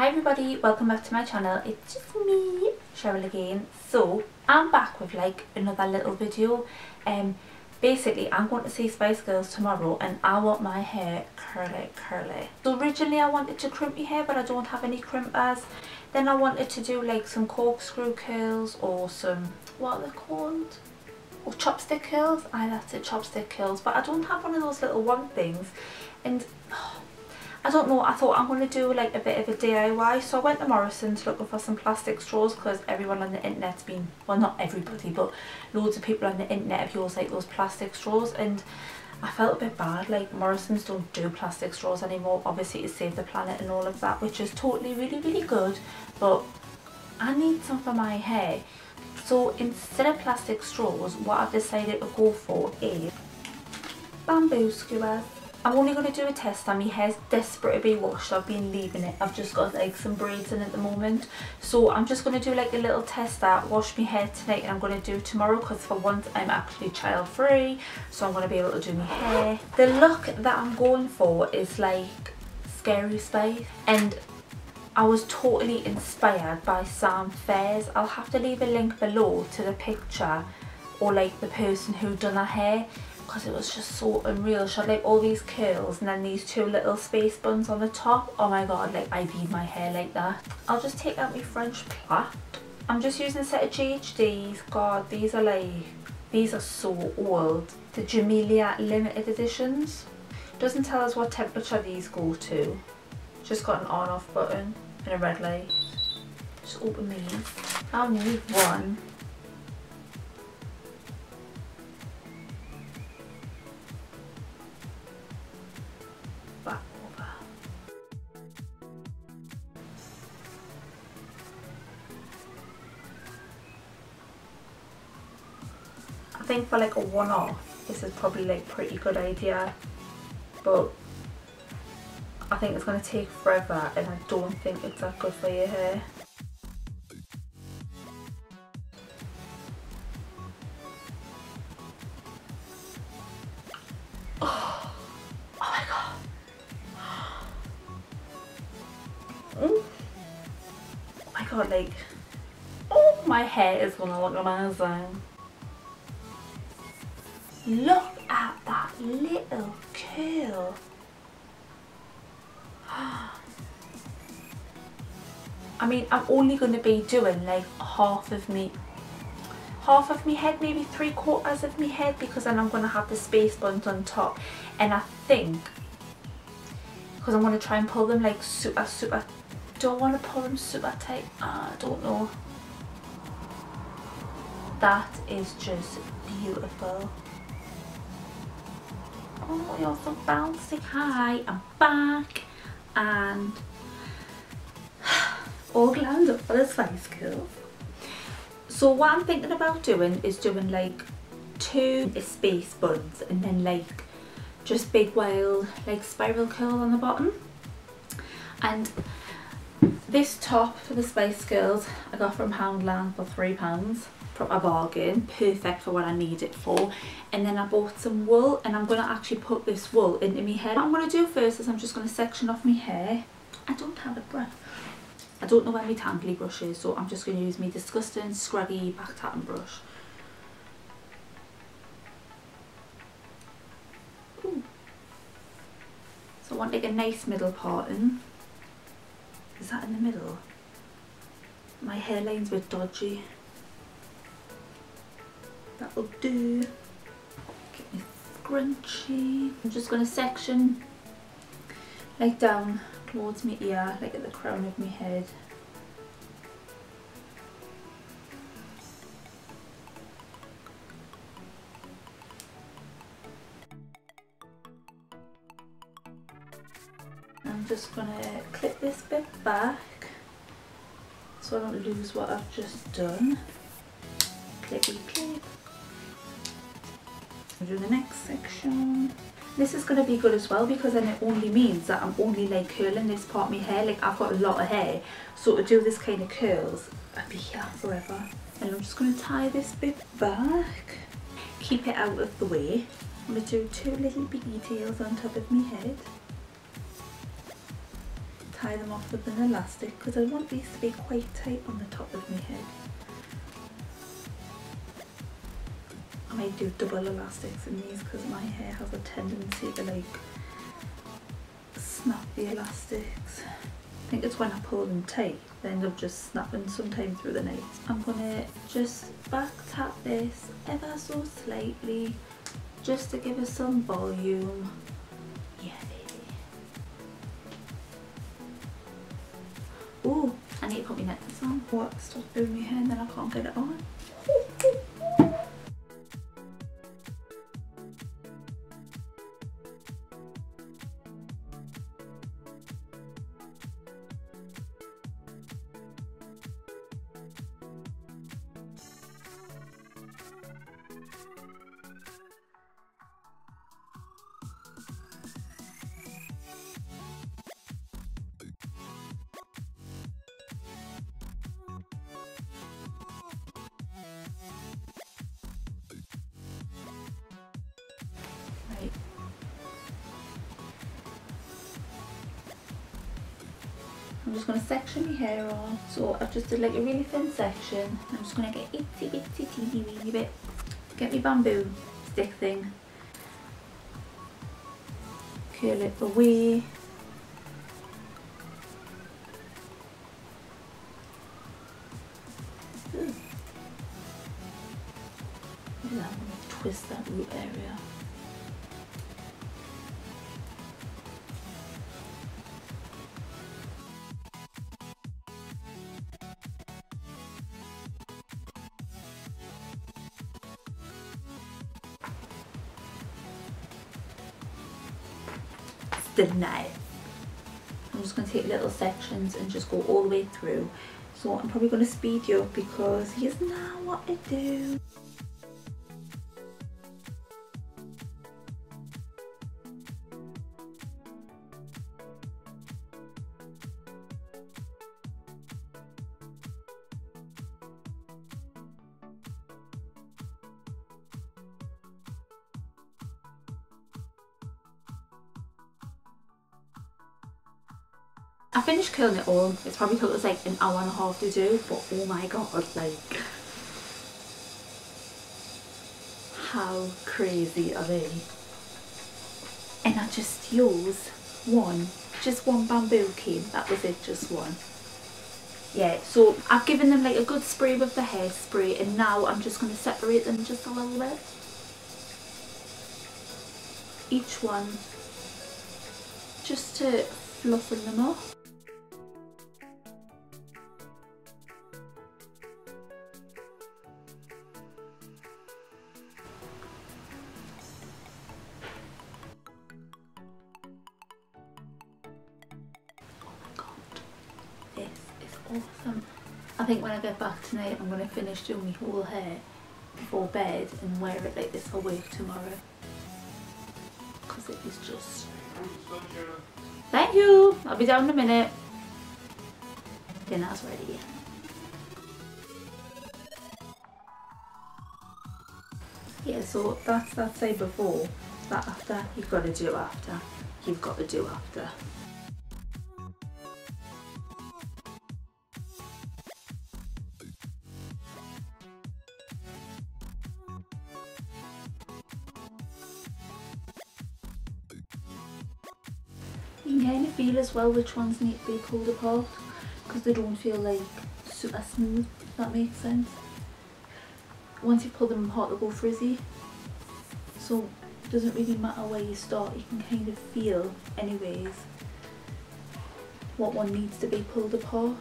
Hi everybody, welcome back to my channel. It's just me, Cheryl again. So I'm back with like another little video. Basically I'm going to see Spice Girls tomorrow and I want my hair curly. So originally I wanted to crimp my hair but I don't have any crimpers. Then I wanted to do like some corkscrew curls or some, what are they called? Or chopstick curls. That's it, chopstick curls. But I don't have one of those little one things. And I don't know, I thought I'm going to do like a bit of a DIY, so I went to Morrisons looking for some plastic straws because everyone on the internet's been, well not everybody but loads of people on the internet have used like those plastic straws, and I felt a bit bad, like Morrisons don't do plastic straws anymore, obviously to save the planet and all of that, which is totally really good, but I need some for my hair. So instead of plastic straws, what I've decided to go for is bamboo skewers. I'm only going to do a test and my hair's desperate to be washed. I've been leaving it. I've just got like some braids in at the moment. So I'm just going to do like a little test that wash my hair tonight and I'm going to do tomorrow because for once I'm actually child free. So I'm going to be able to do my hair. The look that I'm going for is like Scary Spice. And I was totally inspired by Sam Fairs. I'll have to leave a link below to the picture or like the person who done her hair, because it was just so unreal. She had like all these curls and then these two little space buns on the top. Oh my god, like I need my hair like that. I'll just take out my French plait. I'm just using a set of GHDs. God, these are so old. The Jamelia limited editions. Doesn't tell us what temperature these go to. Just got an on off button and a red light. Just open these. I'll need one. I think for like a one-off this is probably like pretty good idea, but I think it's going to take forever and I don't think it's that good for your hair. Oh my god. Oh my god, like, oh, my hair is going to look amazing. Look at that little curl. I mean, I'm only going to be doing like half of me head, maybe 3/4 of me head, because then I'm going to have the space buns on top, and I think because I'm going to try and pull them like super, don't want to pull them super tight. I don't know. That is just beautiful. Oh, you're so bouncy. Hi, I'm back and all glammed up for the Spice Girls. So what I'm thinking about doing is doing like 2 space buns and then like just big wild like spiral curl on the bottom. And this top for the Spice Girls I got from Poundland for £3. A bargain, perfect for what I need it for. And then I bought some wool and I'm going to actually put this wool into my hair. What I'm going to do first is I'm just going to section off my hair. I don't have a brush. I don't know where my tangly brush is, so I'm just going to use my disgusting scraggy back tatting brush. Ooh. So I want like a nice middle parting. Is that in the middle? My hairline's a bit dodgy. That'll do. Get my scrunchie. I'm just going to section like down towards my ear, like at the crown of my head. I'm just going to clip this bit back so I don't lose what I've just done. Clippy clip. Do the next section. This is going to be good as well because then it only means that I'm only like curling this part of my hair. Like I've got a lot of hair, so to do this kind of curls I'll be here forever. And I'm just going to tie this bit back, keep it out of the way. I'm going to do 2 little pigtails on top of my head. tie them off with an elastic because I want these to be quite tight on the top of my head. I might do double elastics in these because my hair has a tendency to like snap the elastics. I think it's when I pull them tight, they end up just snapping sometime through the night. I'm gonna just back tap this ever so slightly just to give us some volume. Yeah, baby. Ooh, I need to put my necklace on. What? Stop doing my hair and then I can't get it on. I'm just going to section my hair on. So I've just did like a really thin section. I'm just going to get itsy bitsy teeny weeny bit. Get my bamboo stick thing. Curl it away. Ooh. I'm going to twist that root area. Still nice. I'm just going to take little sections and just go all the way through. So I'm probably going to speed you up because here's now what I do. I finished curling it all. It's probably took us like an hour and a half to do, but oh my god, like how crazy are they? And I just used just one bamboo cane. That was it, just one. Yeah, so I've given them like a good spray with the hairspray, and now I'm just going to separate them just a little bit. Each one, just to fluffen them up. Awesome. I think when I get back tonight I'm going to finish doing my whole hair before bed and wear it like this for work tomorrow, because it is just... Thank you! I'll be down in a minute. Dinner's ready. Yeah, so that's that side before, that after, you've got to do after, you've got to do after. You can kind of feel as well which ones need to be pulled apart because they don't feel like super smooth, if that makes sense. Once you pull them apart, they'll go frizzy. So it doesn't really matter where you start, you can kind of feel anyways what one needs to be pulled apart.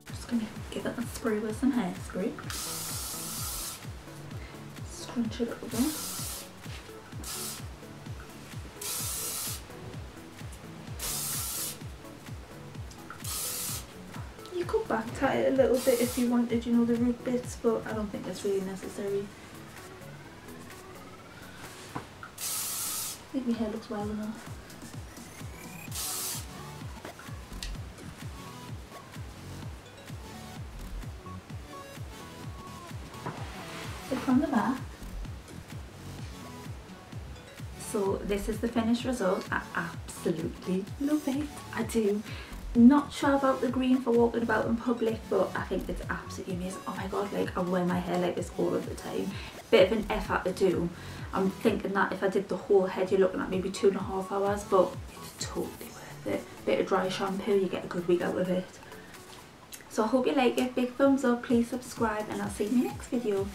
Just going to give it a spray with some hairspray. Scrunch it a little bit. You could back tie it a little bit if you wanted, you know, the root bits, but I don't think that's really necessary. I think my hair looks well enough. So from the back. So this is the finished result. I absolutely love it. I do. Not sure about the green for walking about in public, but I think it's absolutely amazing. Oh my god, like I wear my hair like this all of the time. Bit of an effort to do. I'm thinking that if I did the whole head, you're looking at maybe 2.5 hours, but it's totally worth it. Bit of dry shampoo, you get a good week out of it. So I hope you like it. Big thumbs up, please subscribe, and I'll see you in my next video.